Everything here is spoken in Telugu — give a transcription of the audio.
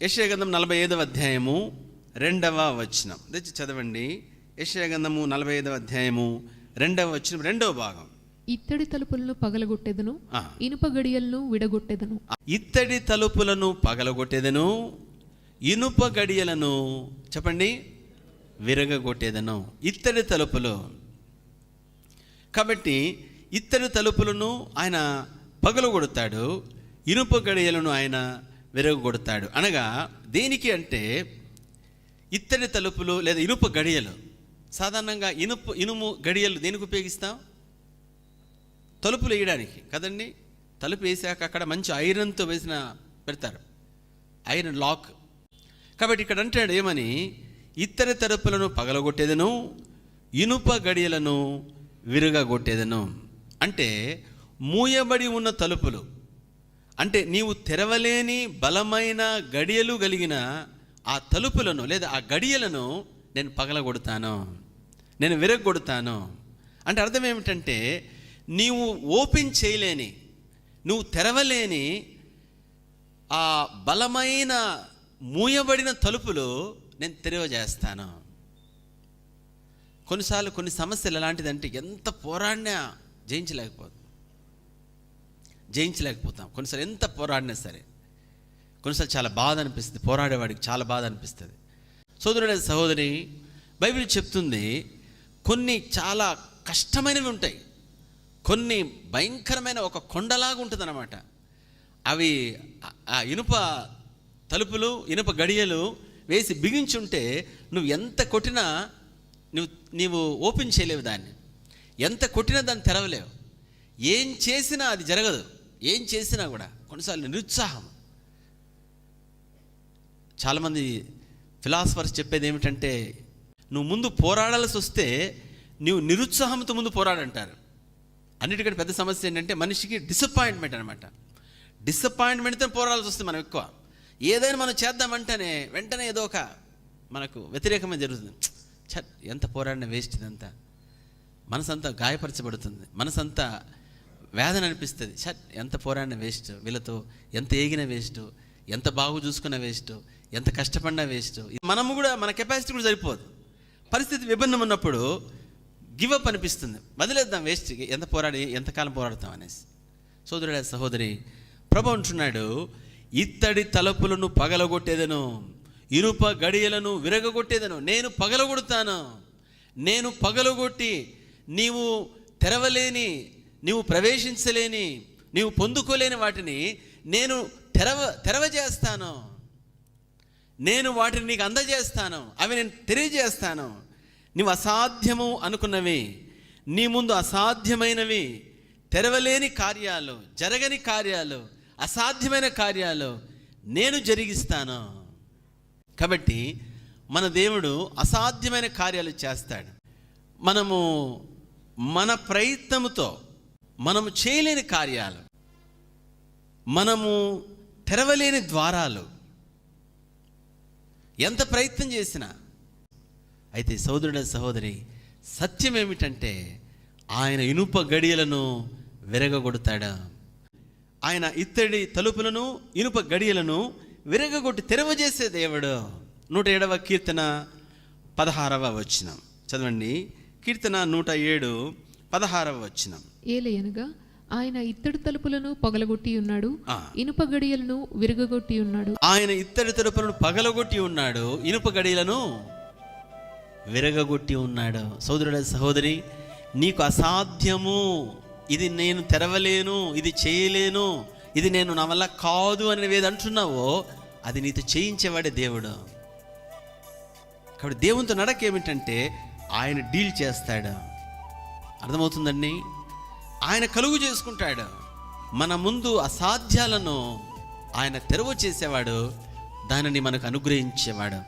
యెషయా గ్రంథం 45వ అధ్యాయము 2వ వచనం తెచ్చి చదవండి. యెషయా గ్రంథము 45వ అధ్యాయము 2వ వచనం 2వ భాగం. ఇత్తడి తలుపులను పగలగొట్టెదను, ఇనుప గడియలను విడగొట్టెదను. ఇత్తడి తలుపులను పగలగొట్టేదను, ఇనుప గడియలను చెప్పండి విరగగొట్టేదను. ఇత్తడి తలుపులు కాబట్టి ఇత్తడి తలుపులను ఆయన పగలగొడతాడు, ఇనుప గడియలను ఆయన విరగొడతాడు. అనగా దేనికి అంటే ఇత్తడి తలుపులు లేదా ఇనుప గడియలు, సాధారణంగా ఇనుము గడియలు దేనికి ఉపయోగిస్తాం? తలుపులు వేయడానికి కదండి. తలుపు వేసాక అక్కడ మంచి ఐరన్తో వేసిన పెడతారు, ఐరన్ లాక్. కాబట్టి ఇక్కడ అంటాడు ఏమని, ఇత్తడి తలుపులను పగలగొట్టేదను, ఇనుప గడియలను విరగగొట్టేదను. అంటే మూయబడి ఉన్న తలుపులు, అంటే నీవు తెరవలేని బలమైన గడియలు కలిగిన ఆ తలుపులను లేదా ఆ గడియలను నేను పగలగొడతాను, నేను విరగొడతాను. అంటే అర్థం ఏమిటంటే నీవు ఓపెన్ చేయలేని, నువ్వు తెరవలేని ఆ బలమైన మూయబడిన తలుపులు నేను తెరవజేస్తాను. కొన్నిసార్లు కొన్ని సమస్యలు ఎలాంటిదంటే ఎంత పోరాడినా జయించలేకపోతాం. కొన్నిసార్లు ఎంత పోరాడినా సరే, కొన్నిసార్లు చాలా బాధ అనిపిస్తుంది, పోరాడేవాడికి చాలా బాధ అనిపిస్తుంది. సోదరుడు సహోదరి, బైబిల్ చెప్తుంది కొన్ని చాలా కష్టమైనవి ఉంటాయి, కొన్ని భయంకరమైన ఒక కొండలాగా ఉంటుంది అన్నమాట. అవి ఆ ఇనుప తలుపులు, ఇనుప గడియలు వేసి బిగించుంటే నువ్వు ఎంత కొట్టినా నీవు ఓపెన్ చేయలేవు, దాన్ని ఎంత కొట్టినా దాన్ని తెరవలేవు, ఏం చేసినా అది జరగదు. ఏం చేసినా కూడా కొన్నిసార్లు నిరుత్సాహం. చాలామంది ఫిలాసఫర్స్ చెప్పేది ఏమిటంటే నువ్వు ముందు పోరాడాల్సి వస్తే నువ్వు నిరుత్సాహంతో ముందు పోరాడంటారు. అన్నిటికంటే పెద్ద సమస్య ఏంటంటే మనిషికి డిసప్పాయింట్మెంట్ అనమాట. డిసప్పాయింట్మెంట్తో పోరాడాల్సి వస్తుంది. మనం ఎక్కువ ఏదైనా మనం చేద్దామంటేనే వెంటనే ఏదో ఒక మనకు వ్యతిరేకమే జరుగుతుంది. ఎంత పోరాడిన వేస్ట్, ఇదంతా మనసంతా గాయపరచబడుతుంది, మనసంతా వేదన అనిపిస్తుంది. ఎంత పోరాడిన వేస్ట్, వీళ్ళతో ఎంత ఏగిన వేస్ట్, ఎంత బాగు చూసుకున్న వేస్ట్, ఎంత కష్టపడినా వేస్ట్. మనము కూడా మన కెపాసిటీ కూడా సరిపోదు. పరిస్థితి విభిన్నం ఉన్నప్పుడు గివప్ అనిపిస్తుంది, వదిలేద్దాం, వేస్ట్, ఎంతకాలం పోరాడతాం అనేసి. సోదరుడా సహోదరి, ప్రభు అంటున్నాడు ఇత్తడి తలుపులను పగలగొట్టేదను, ఇనుప గడియలను విరగగొట్టేదను. నేను పగలగొడతాను, నేను పగలగొట్టి నీవు తెరవలేని, నీవు ప్రవేశించలేని, నీవు పొందుకోలేని వాటిని నేను తెరవజేస్తాను, నేను వాటిని నీకు అందజేస్తాను, అవి నేను తెలియజేస్తాను. నువ్వు అసాధ్యము అనుకున్నవి, నీ ముందు అసాధ్యమైనవి, తెరవలేని కార్యాలు, జరగని కార్యాలు, అసాధ్యమైన కార్యాలు నేను జరిగిస్తాను. కాబట్టి మన దేవుడు అసాధ్యమైన కార్యాలు చేస్తాడు. మనము మన ప్రయత్నముతో మనము చేయలేని కార్యాలు, మనము తెరవలేని ద్వారాలు ఎంత ప్రయత్నం చేసినా. అయితే సోదరుడ సహోదరి, సత్యం ఏమిటంటే ఆయన ఇనుప గడియలను విరగగొడతాడు. ఆయన ఇత్తడి తలుపులను, ఇనుప గడియలను విరగగొట్టి తెరవజేసే దేవుడు. 107వ కీర్తన 16వ వచనం చదవండి. కీర్తన 107 16వ వచనం. ఏలయనగా ఆయన ఇత్తడి తలుపులను పగలగొట్టి ఉన్నాడు, ఇనుప గడియలను విరగగొట్టి ఉన్నాడు. ఆయన ఇత్తడి తలుపులను పగలగొట్టి ఉన్నాడు, ఇనుప గడియలను విరగగొట్టి ఉన్నాడు. సోదరుడ సహోదరి, నీకు అసాధ్యము, ఇది నేను తెరవలేను, ఇది చేయలేను, ఇది నేను నా వల్ల కాదు అని ఏది అంటున్నావో అది నీతో చేయించేవాడే దేవుడు. కాబట్టి దేవునితో నడక ఏమిటంటే ఆయన డీల్ చేస్తాడు. అర్థమవుతుందండి? ఆయన కలుగు చేసుకుంటాడు. మన ముందు అసాధ్యాలను ఆయన తెరవ చేసేవాడు, దానిని మనకు అనుగ్రహించేవాడు.